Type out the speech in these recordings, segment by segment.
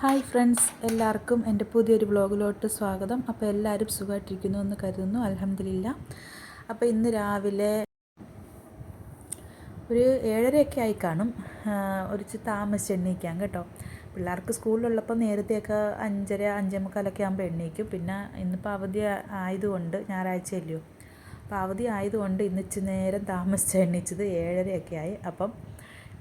Hi friends, എല്ലാവർക്കും എൻ്റെ പുതിയൊരു വ്ളോഗിലോട്ട് സ്വാഗതം. അപ്പോൾ എല്ലാവരും സുഖമായിട്ടിരിക്കുന്നു എന്ന് കരുതുന്നു. അൽഹംദുലില്ലാ. അപ്പോൾ ഇന്ന് രാവിലെ ഒരു 7:30 ആയി കാണും. ഒരു താമസിച്ച് എണ്ണീക്കാം കേട്ടോ. പിള്ളേർക്ക് സ്കൂളിലുള്ളപ്പോൾ നേരത്തെയൊക്കെ 5:30 5:45 ആകുമ്പോൾ എണ്ണീക്കും. പിന്നെ ഇന്നിപ്പോൾ അവധി ആയതുകൊണ്ട് ഞായറാഴ്ചയല്ലയോ, അപ്പോൾ അവധി ആയതുകൊണ്ട് ഇന്ന് ഇച്ചിരി നേരം താമസിച്ച് എണ്ണീച്ചത് 7:30 ആയി. അപ്പം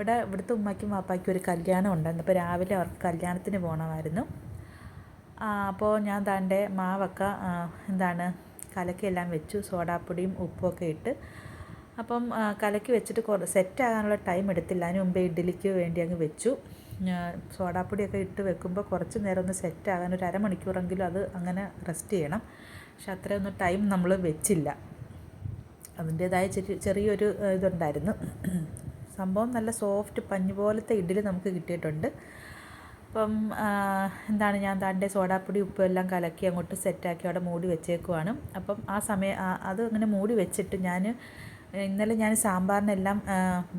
ഇവിടുത്തെ ഉമ്മയ്ക്കും വാപ്പായ്ക്കും ഒരു കല്യാണം ഉണ്ടായിരുന്നു. അപ്പോൾ രാവിലെ അവർക്ക് കല്യാണത്തിന് പോകണമായിരുന്നു. അപ്പോൾ ഞാൻ താൻ്റെ മാവൊക്കെ കലക്കിയെല്ലാം വെച്ചു, സോഡാപ്പൊടിയും ഉപ്പുമൊക്കെ ഇട്ട്. അപ്പം കലക്കി വെച്ചിട്ട് സെറ്റാകാനുള്ള ടൈം എടുത്തില്ല. അതിന് മുമ്പേ ഇഡ്ഡലിക്ക് വേണ്ടി അങ്ങ് വെച്ചു. സോഡാപ്പൊടിയൊക്കെ ഇട്ട് വെക്കുമ്പോൾ കുറച്ച് നേരം ഒന്ന് സെറ്റാകാൻ ഒരു അരമണിക്കൂറെങ്കിലും അത് അങ്ങനെ റെസ്റ്റ് ചെയ്യണം. പക്ഷെ അത്രയൊന്നും ടൈം നമ്മൾ വെച്ചില്ല. അതിൻ്റേതായ ചെറിയൊരു ഇതുണ്ടായിരുന്നു. സംഭവം നല്ല സോഫ്റ്റ് പഞ്ഞ് പോലത്തെ ഇഡ്ഡലി നമുക്ക് കിട്ടിയിട്ടുണ്ട്. അപ്പം ഞാൻ താൻ്റെ സോഡാപ്പൊടി ഉപ്പും എല്ലാം കലക്കി അങ്ങോട്ട് സെറ്റാക്കി അവിടെ മൂടി വെച്ചേക്കുവാണ്. അപ്പം ആ സമയം അത് അങ്ങനെ മൂടി വെച്ചിട്ട് ഇന്നലെ ഞാൻ സാമ്പാറിനെല്ലാം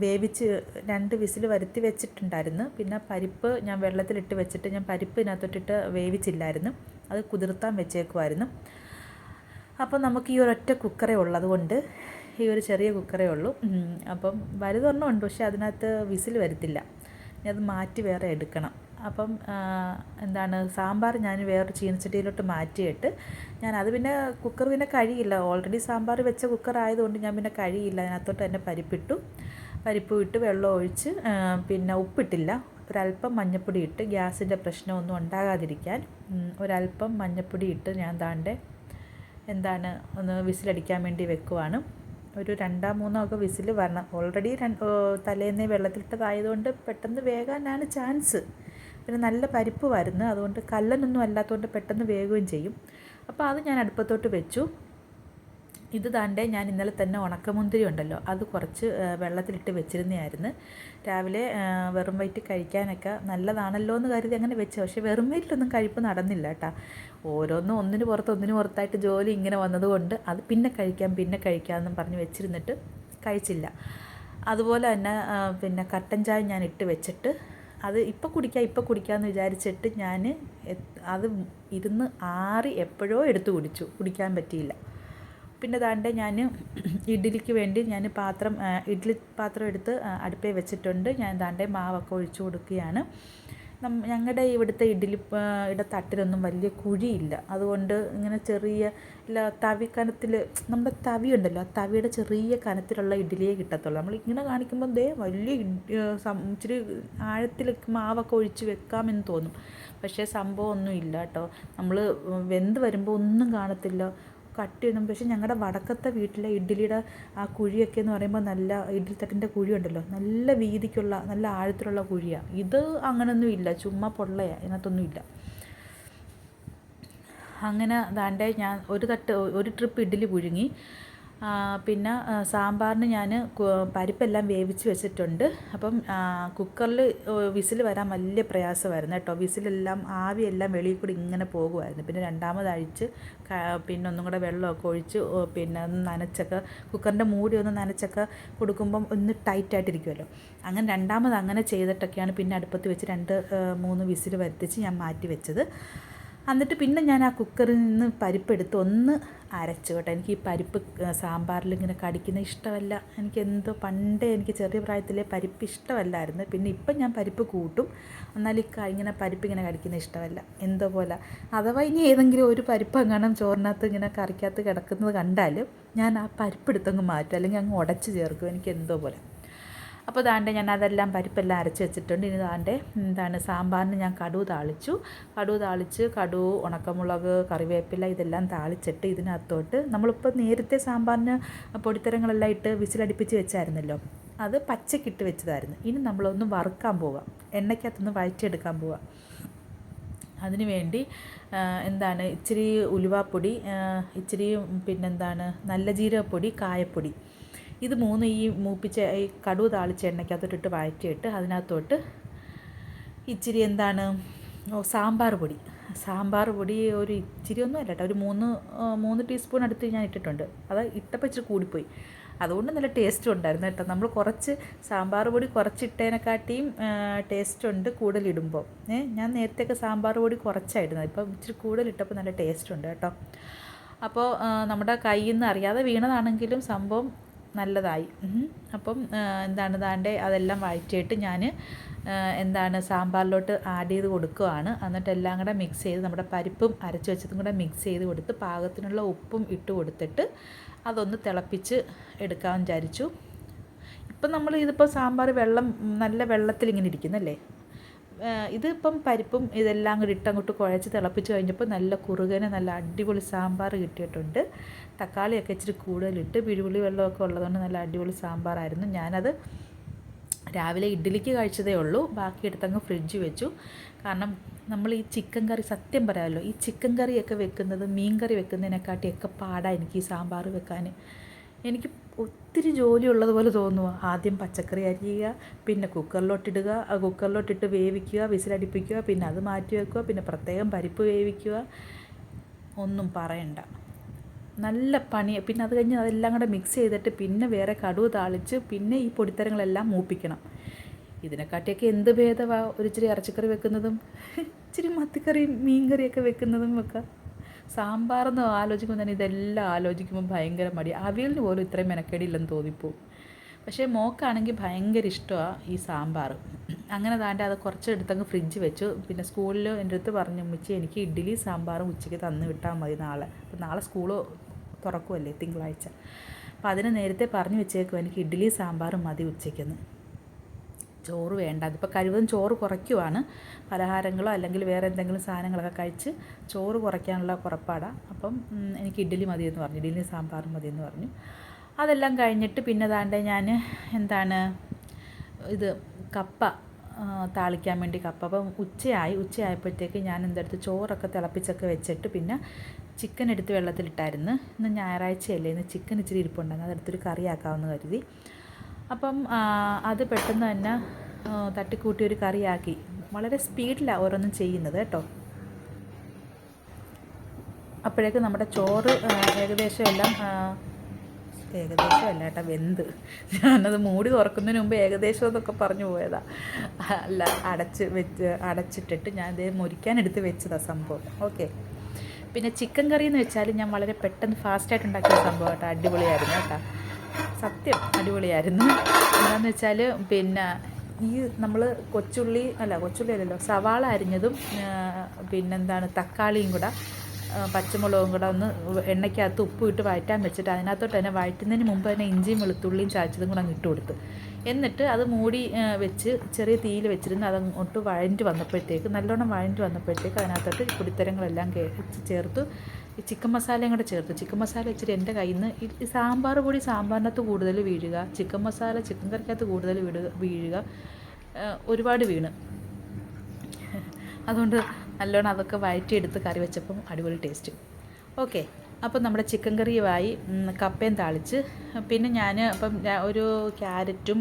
വേവിച്ച് 2 വിസിൽ വരുത്തി വെച്ചിട്ടുണ്ടായിരുന്നു. പിന്നെ പരിപ്പ് ഞാൻ വെള്ളത്തിലിട്ട് വെച്ചിട്ട് ഞാൻ പരിപ്പ് ഇതിനകത്തോട്ടിട്ട് വേവിച്ചില്ലായിരുന്നു, അത് കുതിർത്താൻ വെച്ചേക്കുമായിരുന്നു. അപ്പം നമുക്ക് ഈ ഒരൊറ്റ കുക്കറേ ഉള്ളതുകൊണ്ട് ഈ ഒരു ചെറിയ കുക്കറേ ഉള്ളൂ. അപ്പം വലുതൊരെണ്ണം ഉണ്ട്, പക്ഷേ അതിനകത്ത് വിസിൽ വരത്തില്ല. ഇനി അത് മാറ്റി വേറെ എടുക്കണം. അപ്പം സാമ്പാർ ഞാൻ വേറൊരു ചീനച്ചട്ടിയിലോട്ട് മാറ്റിയിട്ട് അത് പിന്നെ കുക്കർ പിന്നെ കഴിയില്ല. ഓൾറെഡി സാമ്പാർ വെച്ച കുക്കർ ആയതുകൊണ്ട് ഞാൻ പിന്നെ കഴിയില്ല. അതിനകത്തോട്ട് തന്നെ പരിപ്പ് ഇട്ട് വെള്ളം ഒഴിച്ച് പിന്നെ ഉപ്പിട്ടില്ല. ഒരല്പം മഞ്ഞൾപ്പൊടി ഇട്ട്, ഗ്യാസിൻ്റെ പ്രശ്നമൊന്നും ഉണ്ടാകാതിരിക്കാൻ ഒരല്പം മഞ്ഞൾപ്പൊടി ഇട്ട് ഞാൻ ഒന്ന് വിസിലടിക്കാൻ വേണ്ടി വെക്കുവാണ്. ഒരു 2-3 ഒക്കെ വിസിൽ വരണം. ഓൾറെഡി തലേന്നേ വെള്ളത്തിലിട്ടതായതുകൊണ്ട് പെട്ടെന്ന് വേകാനാണ് ചാൻസ്. പിന്നെ നല്ല പരിപ്പ് വരുന്നു, അതുകൊണ്ട് കല്ലനൊന്നും അല്ലാത്തതുകൊണ്ട് പെട്ടെന്ന് വേകുകയും ചെയ്യും. അപ്പോൾ അത് ഞാൻ അടുപ്പത്തോട്ട് വെച്ചു. ഇത് ഞാൻ ഇന്നലെ തന്നെ ഉണക്കമുന്തിരി ഉണ്ടല്ലോ, അത് കുറച്ച് വെള്ളത്തിലിട്ട് വെച്ചിരുന്നതായിരുന്നു. രാവിലെ വെറും വയറ്റിൽ കഴിക്കാനൊക്കെ നല്ലതാണല്ലോ എന്ന് കരുതി അങ്ങനെ വെച്ചു. പക്ഷേ വെറും വയറ്റിലൊന്നും കഴിപ്പ് നടന്നില്ല കേട്ടോ. ഒന്നിന് പുറത്തായിട്ട് ജോലി ഇങ്ങനെ വന്നതുകൊണ്ട് അത് പിന്നെ കഴിക്കാമെന്നും പറഞ്ഞ് വെച്ചിരുന്നിട്ട് കഴിച്ചില്ല. അതുപോലെ തന്നെ പിന്നെ കട്ടൻ ചായ ഞാൻ ഇട്ട് വെച്ചിട്ട് അത് ഇപ്പം കുടിക്കാമെന്ന് വിചാരിച്ചിട്ട് അത് ഇരുന്ന് ആറി എപ്പോഴോ എടുത്ത് കുടിക്കാൻ പറ്റിയില്ല. പിന്നെ ഞാൻ ഇഡ്ഡലിക്ക് വേണ്ടി ഇഡ്ഡലി പാത്രം എടുത്ത് അടുപ്പേ വെച്ചിട്ടുണ്ട്. ഞാൻ മാവൊക്കെ ഒഴിച്ചു കൊടുക്കുകയാണ്. ഞങ്ങളുടെ ഇവിടുത്തെ ഇഡ്ഡലിയുടെ തട്ടിലൊന്നും വലിയ കുഴിയില്ല. അതുകൊണ്ട് ഇങ്ങനെ ചെറിയ തവിക്കനത്തിൽ, നമ്മുടെ തവി ഉണ്ടല്ലോ, ആ തവിയുടെ ചെറിയ കനത്തിലുള്ള ഇഡ്ഡലിയെ കിട്ടത്തുള്ളൂ. നമ്മൾ ഇങ്ങനെ കാണിക്കുമ്പോൾ വലിയ ഇച്ചിരി ആഴത്തിൽ മാവൊക്കെ ഒഴിച്ച് വെക്കാമെന്ന് തോന്നും. പക്ഷേ സംഭവം ഒന്നും ഇല്ല കേട്ടോ. നമ്മൾ വെന്ത് വരുമ്പോൾ ഒന്നും കാണത്തില്ല, കട്ടിയൊന്നും. പക്ഷേ ഞങ്ങളുടെ വടക്കത്തെ വീട്ടിലെ ഇഡ്ഡലിയുടെ ആ കുഴിയൊക്കെ എന്ന് പറയുമ്പോൾ നല്ല ഇഡ്ഡലിത്തട്ടിൻ്റെ കുഴി ഉണ്ടല്ലോ, നല്ല വീതിക്കുള്ള നല്ല ആഴത്തിലുള്ള കുഴിയാണ്. ഇത് അങ്ങനൊന്നും ഇല്ല, ചുമ്മാ പൊള്ളയാണ്, ഇതിനകത്തൊന്നും ഇല്ല. അങ്ങനെ ഞാൻ ഒരു ട്രിപ്പ് ഇഡ്ഡലി പുഴുങ്ങി. പിന്നെ സാമ്പാറിന് ഞാൻ പരിപ്പെല്ലാം വേവിച്ച് വെച്ചിട്ടുണ്ട്. അപ്പം കുക്കറിൽ വിസിൽ വരാൻ വലിയ പ്രയാസമായിരുന്നു കേട്ടോ. വിസിലെല്ലാം ആവിയെല്ലാം വെളിയിൽ കൂടി ഇങ്ങനെ പോകുമായിരുന്നു. പിന്നെ രണ്ടാമത് അഴിച്ച് പിന്നെ ഒന്നും കൂടെ വെള്ളമൊക്കെ ഒഴിച്ച് പിന്നെ നനച്ചൊക്കെ കുക്കറിൻ്റെ മൂടി ഒന്ന് നനച്ചൊക്കെ കൊടുക്കുമ്പം ഒന്ന് ടൈറ്റായിട്ടിരിക്കുമല്ലോ. അങ്ങനെ രണ്ടാമത് അങ്ങനെ ചെയ്തിട്ടൊക്കെയാണ് പിന്നെ അടുപ്പത്ത് വെച്ച് 2-3 വിസിൽ വരുത്തിച്ച് ഞാൻ മാറ്റി വെച്ചത്. എന്നിട്ട് പിന്നെ ഞാൻ ആ കുക്കറിൽ നിന്ന് പരിപ്പെടുത്ത് ഒന്ന് അരച്ചു കേട്ടോ. എനിക്ക് ഈ പരിപ്പ് സാമ്പാറിൽ ഇങ്ങനെ കടിക്കുന്ന ഇഷ്ടമല്ല. പണ്ടേ എനിക്ക് ചെറിയ പ്രായത്തിലെ പരിപ്പ് ഇഷ്ടമല്ലായിരുന്നു. പിന്നെ ഇപ്പം ഞാൻ പരിപ്പ് കൂട്ടും, എന്നാൽ ഇങ്ങനെ പരിപ്പ് ഇങ്ങനെ കടിക്കുന്ന ഇഷ്ടമല്ല, എന്തോ പോലെ. അഥവാ ഇനി ഏതെങ്കിലും ഒരു പരിപ്പ് എങ്ങാനും ചോറിനകത്ത് ഇങ്ങനെ കറിക്കകത്ത് കിടക്കുന്നത് കണ്ടാൽ ഞാൻ ആ പരിപ്പെടുത്തങ്ങ് മാറ്റും, അല്ലെങ്കിൽ അങ്ങ് ഉടച്ച് ചേർക്കും. എനിക്ക് എന്തോ പോലെ. അപ്പോൾ ഞാൻ അതെല്ലാം പരിപ്പെല്ലാം അരച്ച് വെച്ചിട്ടുണ്ട്. ഇനി സാമ്പാറിന് ഞാൻ കടുക് താളിച്ച് ഉണക്കമുളക്, കറിവേപ്പില ഇതെല്ലാം താളിച്ചിട്ട് ഇതിനകത്തോട്ട് നമ്മളിപ്പോൾ നേരത്തെ സാമ്പാറിന് പൊടിത്തരങ്ങളെല്ലാം ഇട്ട് വിസിലടിപ്പിച്ച് വെച്ചായിരുന്നല്ലോ, അത് പച്ചക്കിട്ട് വെച്ചതായിരുന്നു. ഇനി നമ്മളൊന്ന് വറുക്കാൻ പോവാം, എണ്ണയ്ക്കകത്തൊന്ന് വഴറ്റിയെടുക്കാൻ പോവാം. അതിന് വേണ്ടി ഇച്ചിരി ഉലുവാപ്പൊടി, ഇച്ചിരി നല്ല ജീരകപ്പൊടി, കായപ്പൊടി, ഇത് 3 ഈ മൂപ്പിച്ച ഈ കടുക് താളിച്ച എണ്ണയ്ക്കകത്തോട്ടിട്ട് വഴറ്റിയിട്ട് അതിനകത്തോട്ട് ഇച്ചിരി സാമ്പാർ പൊടി ഒരു ഇച്ചിരി ഒന്നും അല്ല കേട്ടോ, ഒരു 3 ടീസ്പൂൺ അടുത്ത് ഞാൻ ഇട്ടിട്ടുണ്ട്. അത് ഇട്ടപ്പോൾ ഇച്ചിരി കൂടിപ്പോയി. അതുകൊണ്ട് നല്ല ടേസ്റ്റും ഉണ്ടായിരുന്നു കേട്ടോ. നമ്മൾ കുറച്ച് സാമ്പാർ പൊടി കുറച്ചിട്ടതിനെക്കാട്ടിയും ടേസ്റ്റ് കൂടുതലിടുമ്പോൾ. ഞാൻ നേരത്തെയൊക്കെ സാമ്പാർ പൊടി കുറച്ചായിടുന്നത്, ഇപ്പം ഇച്ചിരി കൂടുതലിട്ടപ്പോൾ നല്ല ടേസ്റ്റ് ഉണ്ട് കേട്ടോ. അപ്പോൾ നമ്മുടെ കയ്യിൽ നിന്ന് അറിയാതെ വീണതാണെങ്കിലും സംഭവം നല്ലതായി. അപ്പം ദാണ്ടെ അതെല്ലാം വഴറ്റിയിട്ട് ഞാൻ സാമ്പാറിലോട്ട് ആഡ് ചെയ്ത് കൊടുക്കുകയാണ്. എന്നിട്ട് എല്ലാം കൂടെ മിക്സ് ചെയ്ത് നമ്മുടെ പരിപ്പും അരച്ച് വെച്ചതും കൂടെ മിക്സ് ചെയ്ത് കൊടുത്ത് പാകത്തിനുള്ള ഉപ്പും ഇട്ട് കൊടുത്തിട്ട് അതൊന്ന് തിളപ്പിച്ച് എടുക്കാമെന്ന് വിചാരിച്ചു. ഇപ്പം ഇതിപ്പോൾ സാമ്പാർ നല്ല വെള്ളത്തിൽ ഇങ്ങനെ ഇരിക്കുന്നല്ലേ. ഇതിപ്പം പരിപ്പും ഇതെല്ലാം കൂടി ഇട്ടങ്ങോട്ട് കുഴച്ച് തിളപ്പിച്ച് കഴിഞ്ഞപ്പോൾ നല്ല കുറുകനെ നല്ല അടിപൊളി സാമ്പാർ കിട്ടിയിട്ടുണ്ട്. തക്കാളിയൊക്കെ ഇച്ചിരി കൂടുതലിട്ട് പിഴിപുളി വെള്ളമൊക്കെ ഉള്ളതുകൊണ്ട് നല്ല അടിപൊളി സാമ്പാറായിരുന്നു. ഞാനത് രാവിലെ ഇഡ്ഡലിക്ക് കഴിച്ചതേ ഉള്ളൂ, ബാക്കി എടുത്തങ്ങ് ഫ്രിഡ്ജ് വെച്ചു. കാരണം നമ്മൾ ഈ ചിക്കൻ കറി, സത്യം പറയാമല്ലോ, ഈ ചിക്കൻ കറിയൊക്കെ വെക്കുന്നത് മീൻ കറി വെക്കുന്നതിനെക്കാട്ടിയൊക്കെ പാടാണ് എനിക്ക് ഈ സാമ്പാർ വെക്കാൻ. എനിക്ക് ഒത്തിരി ജോലി ഉള്ളതുപോലെ തോന്നുക. ആദ്യം പച്ചക്കറി അരിയുക, പിന്നെ കുക്കറിലോട്ടിടുക, കുക്കറിലോട്ടിട്ട് വേവിക്കുക, വിസിലടിപ്പിക്കുക, പിന്നെ അത് മാറ്റി വെക്കുക, പിന്നെ പ്രത്യേകം പരിപ്പ് വേവിക്കുക, ഒന്നും പറയണ്ട, നല്ല പണി. പിന്നെ അത് കഴിഞ്ഞ് അതെല്ലാം കൂടെ മിക്സ് ചെയ്തിട്ട് പിന്നെ വേറെ കടുക് താളിച്ച് പിന്നെ ഈ പൊടിത്തരങ്ങളെല്ലാം മൂപ്പിക്കണം. ഇതിനെക്കാട്ടിയൊക്കെ എന്ത് ഭേദമാണ് ഒരു ഇച്ചിരി ഇറച്ചിക്കറി വെക്കുന്നതും ഇച്ചിരി മത്തിക്കറിയും മീൻ കറിയൊക്കെ വെക്കുന്നതും ഒക്കെ. സാമ്പാറെന്ന് ആലോചിക്കുമ്പോൾ തന്നെ ഇതെല്ലാം ആലോചിക്കുമ്പോൾ ഭയങ്കര മടി. അവിയലിന് പോലും ഇത്രയും മെനക്കേടില്ലെന്ന് തോന്നിപ്പോവും. പക്ഷേ മോക്കാണെങ്കിൽ ഭയങ്കര ഇഷ്ടമാണ് ഈ സാമ്പാർ. അങ്ങനെ അത് കുറച്ചെടുത്തങ്ങ് ഫ്രിഡ്ജ് വെച്ചു. പിന്നെ സ്കൂളിൽ എൻ്റെ അടുത്ത് പറഞ്ഞു, ഉമ്മച്ചി എനിക്ക് ഇഡ്ഡലി സാമ്പാറും ഉച്ചയ്ക്ക് തന്ന് വിട്ടാൽ മതി നാളെ. അപ്പോൾ നാളെ സ്കൂള് തുറക്കുമല്ലേ, തിങ്കളാഴ്ച. അപ്പോൾ അതിന് നേരത്തെ പറഞ്ഞു വെച്ചേക്കും എനിക്ക് ഇഡ്ഡലി സാമ്പാറും മതി ഉച്ചയ്ക്കെന്ന്. ചോറ് വേണ്ട. അതിപ്പോൾ കഴിവതും ചോറ് കുറയ്ക്കുവാണ്. പലഹാരങ്ങളോ അല്ലെങ്കിൽ വേറെ എന്തെങ്കിലും സാധനങ്ങളൊക്കെ കഴിച്ച് ചോറ് കുറയ്ക്കാനുള്ള പുറപ്പാടാണ്. അപ്പം എനിക്ക് ഇഡ്ഡലി മതിയെന്ന് പറഞ്ഞു, ഇഡ്ഡലി സാമ്പാറും മതിയെന്ന് പറഞ്ഞു. അതെല്ലാം കഴിഞ്ഞിട്ട് പിന്നെ ഞാൻ ഇത് കപ്പ താളിക്കാൻ വേണ്ടി കപ്പ. അപ്പം ഉച്ചയായപ്പോഴത്തേക്ക് ഞാൻ എന്തെടുത്ത് ചോറൊക്കെ തിളപ്പിച്ചൊക്കെ വെച്ചിട്ട് പിന്നെ ചിക്കൻ എടുത്ത് വെള്ളത്തിലിട്ടായിരുന്നു. ഇന്ന് ഞായറാഴ്ചയല്ലേ, ഇന്ന് ചിക്കൻ ഇച്ചിരി ഇരിപ്പുണ്ടായിരുന്നു, അതെടുത്തൊരു കറിയാക്കാമെന്ന് കരുതി. അപ്പം അത് പെട്ടെന്ന് തന്നെ തട്ടിക്കൂട്ടി ഒരു കറിയാക്കി. വളരെ സ്പീഡിലാണ് ഓരോന്നും ചെയ്യുന്നത് കേട്ടോ. അപ്പോഴേക്കും നമ്മുടെ ചോറ് ഏകദേശം അല്ല കേട്ടോ വെന്ത്. ഞാനത് മൂടി തുറക്കുന്നതിന് മുമ്പ് ഏകദേശം എന്നൊക്കെ പറഞ്ഞു പോയതാണ്. അല്ല, അടച്ചിട്ടിട്ട് ഞാൻ ഇതേ മുരിക്കാനെടുത്ത് വെച്ചതാണ് സംഭവം. ഓക്കെ. പിന്നെ ചിക്കൻ കറി എന്ന് വെച്ചാൽ ഞാൻ വളരെ പെട്ടെന്ന് ഫാസ്റ്റായിട്ട് ഉണ്ടാക്കിയ സംഭവം കേട്ടോ. അടിപൊളിയായിരുന്നു കേട്ടോ, സത്യം അടിപൊളിയായിരുന്നു. എന്താണെന്ന് വെച്ചാൽ പിന്നെ ഈ നമ്മൾ കൊച്ചുള്ളി അല്ലല്ലോ, സവാള അരിഞ്ഞതും തക്കാളിയും കൂടെ പച്ചമുളകും കൂടെ ഒന്ന് എണ്ണയ്ക്കകത്ത് ഉപ്പ് ഇട്ട് വഴറ്റാൻ വെച്ചിട്ട് അതിനകത്തോട്ട് തന്നെ വഴറ്റുന്നതിന് മുമ്പ് തന്നെ ഇഞ്ചിയും വെളുത്തുള്ളിയും ചാച്ചതും കൂടെ അങ്ങ് ഇട്ട് കൊടുത്തു. എന്നിട്ട് അത് മൂടി വെച്ച് ചെറിയ തീയിൽ വെച്ചിരുന്ന് അതങ്ങോട്ട് നല്ലോണം വഴഞ്ഞ് വന്നപ്പോഴത്തേക്ക് അതിനകത്തോട്ട് പൊടിത്തരങ്ങളെല്ലാം ചേർത്തു. ഈ ചിക്കൻ മസാലയും കൂടെ ചേർത്തു. ചിക്കൻ മസാല ഇച്ചിരി എൻ്റെ കയ്യിൽ നിന്ന് ഈ സാമ്പാർ പൊടി സാമ്പാറിനകത്ത് കൂടുതൽ വീഴുക, ചിക്കൻ മസാല ചിക്കൻ കറിക്കകത്ത് കൂടുതൽ വീഴുക, ഒരുപാട് വീണ്. അതുകൊണ്ട് നല്ലോണം അതൊക്കെ വഴറ്റിയെടുത്ത് കറി വെച്ചപ്പം അടിപൊളി ടേസ്റ്റ്. ഓക്കെ. അപ്പം നമ്മുടെ ചിക്കൻ കറിയുമായി കപ്പയും താളിച്ച്. പിന്നെ ഞാൻ അപ്പം ഒരു ക്യാരറ്റും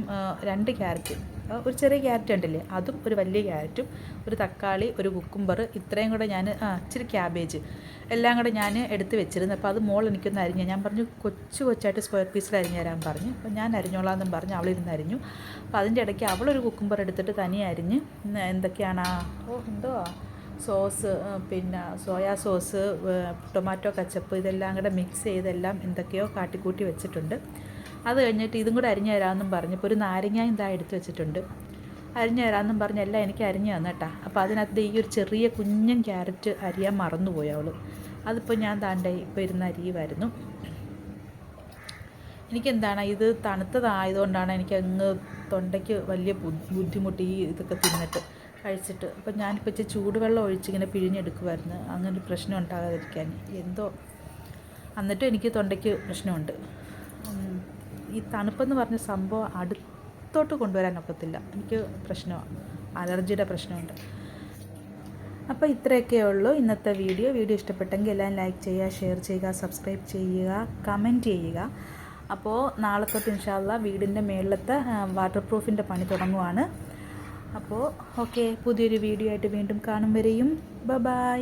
2 ക്യാരറ്റ്, ഒരു ചെറിയ ക്യാരറ്റ് ഉണ്ടല്ലേ, അതും ഒരു വലിയ ക്യാരറ്റും, ഒരു തക്കാളി, ഒരു കുക്കുംബർ, ഇത്രയും കൂടെ ഞാൻ ഇച്ചിരി ക്യാബേജ് എല്ലാം കൂടെ ഞാൻ എടുത്ത് വെച്ചിരുന്നു. അപ്പോൾ അത് എനിക്കൊന്ന് ഞാൻ പറഞ്ഞു കൊച്ചായിട്ട് സ്ക്വയർ പീസിൽ അരിഞ്ഞ് തരാൻ പറഞ്ഞു. അപ്പോൾ ഞാൻ അരിഞ്ഞോളാമെന്നും പറഞ്ഞ് അവളിരുന്ന് അരിഞ്ഞു. അപ്പോൾ അതിൻ്റെ ഇടയ്ക്ക് അവളൊരു കുക്കുംബർ എടുത്തിട്ട് തനിയെ അരിഞ്ഞ് എന്തൊക്കെയാണ് സോസ്, പിന്നെ സോയാ സോസ്, ടൊമാറ്റോ കച്ചപ്പ്, ഇതെല്ലാം കൂടെ മിക്സ് ചെയ്തെല്ലാം എന്തൊക്കെയോ കാട്ടിക്കൂട്ടി വെച്ചിട്ടുണ്ട്. അത് കഴിഞ്ഞിട്ട് ഇതും കൂടെ അരിഞ്ഞു തരാമെന്നും പറഞ്ഞപ്പോൾ ഒരു നാരങ്ങയും എടുത്ത് വെച്ചിട്ടുണ്ട്. അരിഞ്ഞു തരാമെന്നും പറഞ്ഞ് എല്ലാം എനിക്ക് അരിഞ്ഞു തന്നു കേട്ടോ. അപ്പോൾ അതിനകത്ത് ഈ ഒരു ചെറിയ കുഞ്ഞൻ ക്യാരറ്റ് അരിയാൻ മറന്നുപോയി അവൾ. അതിപ്പോൾ ഞാൻ ഇപ്പോൾ ഇരുന്ന് അരിയുമായിരുന്നു. ഇത് തണുത്തതായതുകൊണ്ടാണ് എനിക്കങ്ങ് തൊണ്ടയ്ക്ക് വലിയ ബുദ്ധിമുട്ട് ഈ ഇതൊക്കെ തിന്നിട്ട് കഴിച്ചിട്ട്. അപ്പം ഞാനിപ്പോൾ ഇച്ചിരി ചൂടുവെള്ളം ഒഴിച്ചിങ്ങനെ പിഴിഞ്ഞെടുക്കുമായിരുന്നു, അങ്ങനൊരു പ്രശ്നം ഉണ്ടാകാതിരിക്കാൻ. എന്നിട്ടും എനിക്ക് തൊണ്ടയ്ക്ക് പ്രശ്നമുണ്ട്. ഈ തണുപ്പെന്ന് പറഞ്ഞ സംഭവം അടുത്തോട്ട് കൊണ്ടുവരാനൊക്കത്തില്ല, എനിക്ക് പ്രശ്നമാണ്, അലർജിയുടെ പ്രശ്നമുണ്ട്. അപ്പോൾ ഇത്രയൊക്കെ ഉള്ളൂ ഇന്നത്തെ വീഡിയോ. ഇഷ്ടപ്പെട്ടെങ്കിൽ എല്ലാം ലൈക്ക് ചെയ്യുക, ഷെയർ ചെയ്യുക, സബ്സ്ക്രൈബ് ചെയ്യുക, കമൻറ്റ് ചെയ്യുക. അപ്പോൾ നാളെ തൊട്ട് ഇൻഷാ അല്ലാഹ് വീടിൻ്റെ മേളിലത്തെ വാട്ടർ പ്രൂഫിൻ്റെ പണി തുടങ്ങുവാണ്. അപ്പോൾ ഓക്കെ, പുതിയൊരു വീഡിയോ ആയിട്ട് വീണ്ടും കാണും വരെയും ബൈ.